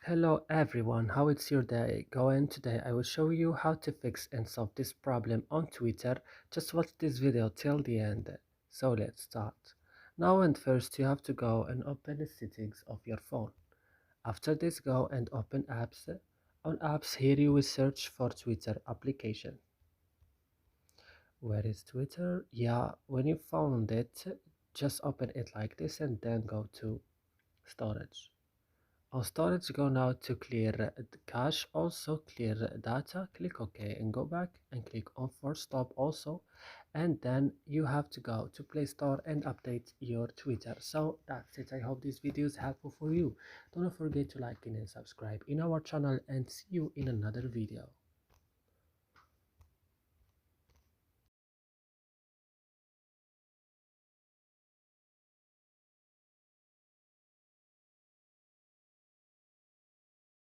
Hello everyone, how is your day going today? I will show you how to fix and solve this problem on Twitter. Just watch this video till the end. So let's start. Now and first you have to go and open the settings of your phone. After this go and open apps. On apps here you will search for Twitter application. Where is Twitter? Yeah, when you found it, just open it like this and then go to storage. On storage, go now to clear the cache, also clear data, click OK and go back and click on force stop also, and then you have to go to Play Store and update your Twitter. So that's it. I hope this video is helpful for you. Don't forget to like and subscribe in our channel and see you in another video.